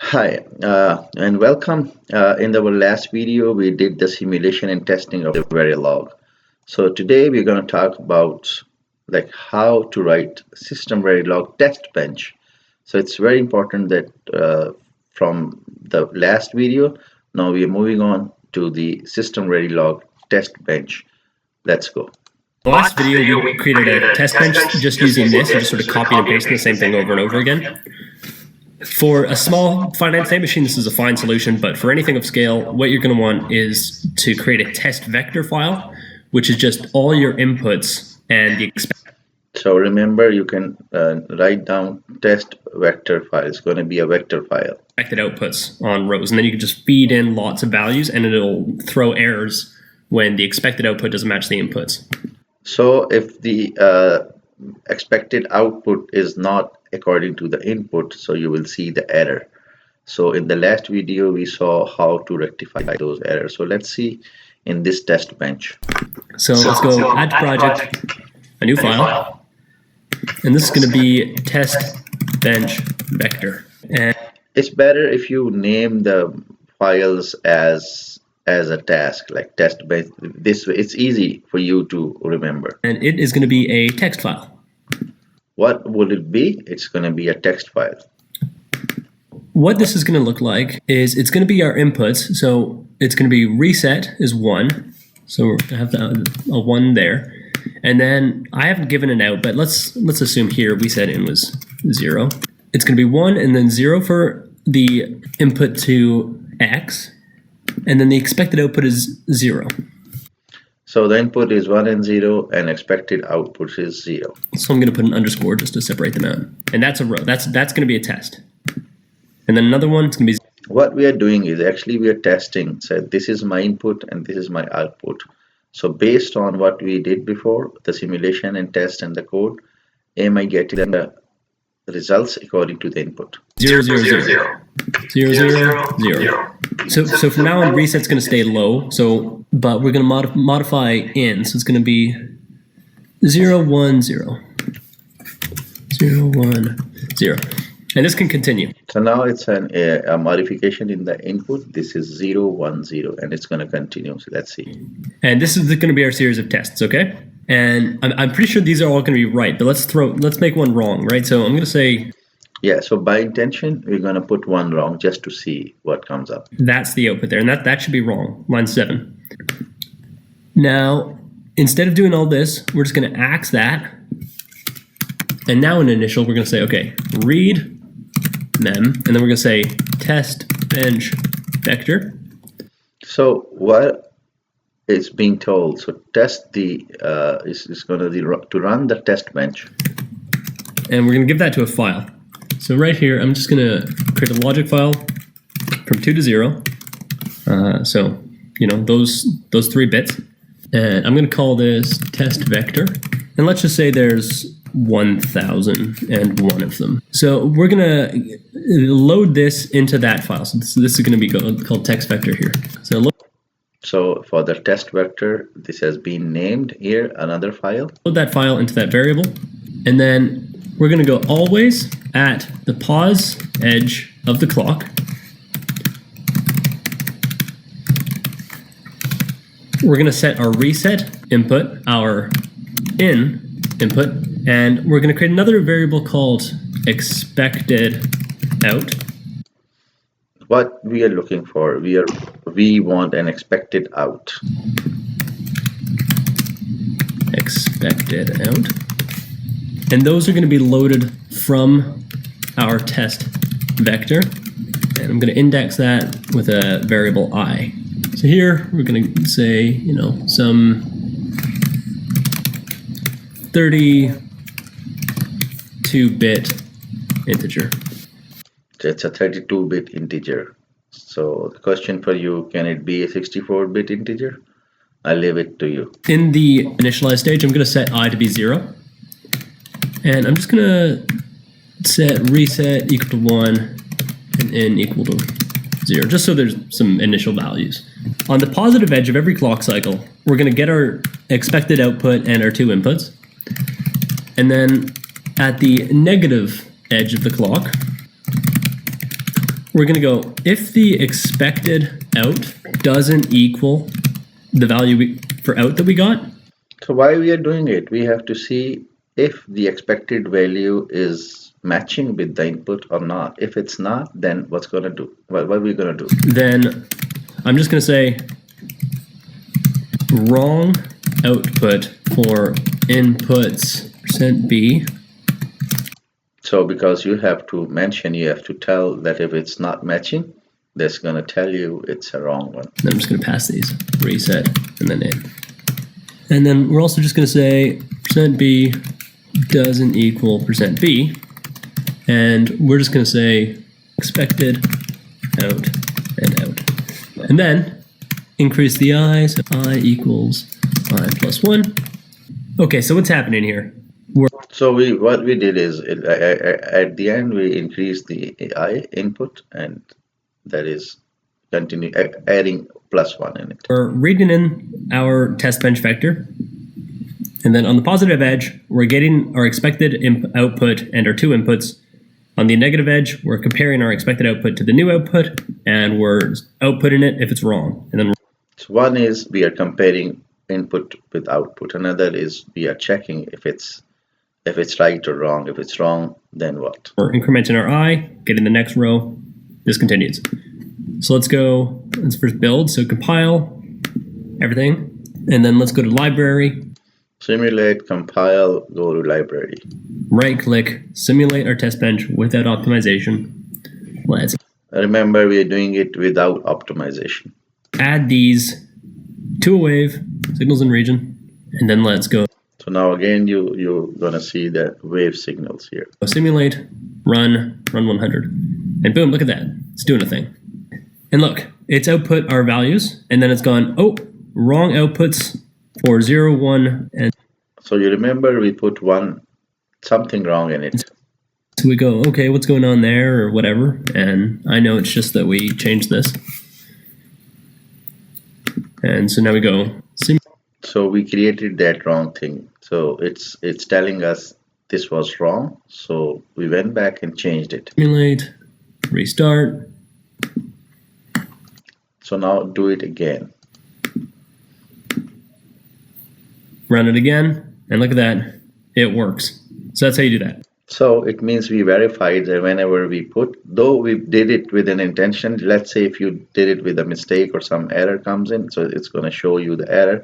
Hi, and welcome. In our last video, we did the simulation and testing of the Verilog. So today we're going to talk about how to write system Verilog test bench. So it's very important that from the last video, now we are moving on to the system Verilog test bench. Let's go. Last video, we created a test bench just using this and just sort of copying and pasting the same thing over and over again. For a small finite state machine, this is a fine solution, but for anything of scale, what you're going to want is to create a test vector file, which is just all your inputs and the So remember, you can write down test vector file. It's going to be a vector file. Expected outputs on rows, and then you can just feed in lots of values, and it'll throw errors when the expected output doesn't match the inputs. So if the expected output is not according to the input, so you will see the error. So in the last video, we saw how to rectify those errors. So let's see in this test bench. So let's go add to project, a new file, and this is going to be test bench vector. And it's better if you name the files as a task, like test bench. This way it's easy for you to remember. And it is going to be a text file. What would it be? It's going to be a text file. What this is going to look like is it's going to be our inputs. So it's going to be reset is 1. So we're going to have a 1 there. And then I haven't given an out, but let's assume here we said in was 0. It's going to be 1 and then 0 for the input to X. And then the expected output is 0. So the input is 1 and 0, and expected output is 0. So I'm going to put an underscore just to separate them out. And that's a row. That's going to be a test. And then another one, it's going to be... What we are doing is actually we are testing. So this is my input and this is my output. So based on what we did before, the simulation and test and the code, am I getting the results according to the input? 0, 0, 0. 0, 0, 0. So from now on, reset's going to stay low. But we're going to modify in. So it's going to be 0, 1, 0. 0, 1, 0. And this can continue. So now it's a modification in the input. This is 0, 1, 0, and it's going to continue. So let's see. And this is going to be our series of tests, okay? And I'm pretty sure these are all going to be right, but let's make one wrong, right? So I'm going to say... Yeah, so by intention, we're going to put one wrong just to see what comes up. That's the output there, and that should be wrong, line 7. Now, instead of doing all this, we're just going to axe that. And now in initial, we're going to say, okay, read mem, and then we're going to say test bench vector. So what is being told? So test the is going to run the test bench, and we're going to give that to a file. So right here, I'm just going to create a logic file from 2 to 0. So you know those 3 bits, and I'm going to call this test vector. And let's just say there's 1,001 of them. So we're going to load this into that file. So this is going to be called text vector here. So for the test vector, this has been named here, another file. Load that file into that variable. And then we're going to go always at the pause edge of the clock. We're going to set our reset input, our in input, and we're going to create another variable called expected out. What we are looking for, we want an expected out. Expected out. And those are going to be loaded from our test vector. And I'm going to index that with a variable I. So here we're going to say, you know, some 32-bit integer. So it's a 32-bit integer. So the question for you, can it be a 64-bit integer? I'll leave it to you. In the initialize stage, I'm going to set I to be 0. And I'm just going to set reset equal to 1 and in equal to 0, just so there's some initial values. On the positive edge of every clock cycle, we're going to get our expected output and our 2 inputs. And then at the negative edge of the clock, we're going to go if the expected out doesn't equal the value for out that we got. So why we are doing it? We have to see if the expected value is matching with the input or not. If it's not, then what's going to do? What are we going to do? Then I'm just going to say wrong output for inputs %b. So because you have to mention, you have to tell that if it's not matching, that's going to tell you it's a wrong one. Then I'm just going to pass these, reset, and then in. And then we're also just going to say %b doesn't equal %b. And we're just going to say expected out and out. And then increase the I, so I equals I plus 1. Okay, so what's happening here? So what we did is at the end we increased the I input, and that is continue adding +1 in it. We're reading in our test bench vector, and then on the positive edge we're getting our expected output and our two inputs. On the negative edge we're comparing our expected output to the new output, and we're outputting it if it's wrong. And then so one is we are comparing input with output. Another is we are checking if it's right or wrong. If it's wrong, then what? We're incrementing our I, getting the next row. This continues. So let's first build. So compile everything, and then let's go to library. Simulate, compile, go to library. Right click, simulate our test bench without optimization. Let's remember we are doing it without optimization. Add these to a wave, signals in region, and then let's go. So now again you're gonna see the wave signals here. Simulate, run 100. And boom, look at that. It's doing a thing. And look, it's output our values, and then it's gone, oh, wrong outputs for 0, 1, and so you remember we put something wrong in it. So we go, okay, what's going on there or whatever, and I know it's just that we changed this. And so now we go so we created that wrong thing. So it's telling us this was wrong. So we went back and changed it. Simulate, restart. So now do it again. Run it again, and look at that, it works. So that's how you do that. So it means we verified that whenever we though we did it with an intention, let's say if you did it with a mistake or some error comes in, so it's going to show you the error,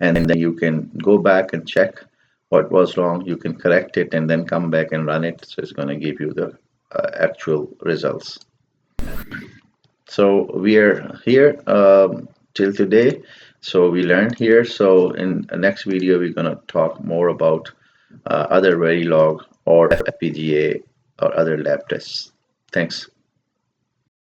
and then you can go back and check what was wrong. You can correct it and then come back and run it. So it's going to give you the actual results. So we are here till today. So we learned here. So in the next video, we're going to talk more about other Verilog or FPGA or other lab tests. Thanks.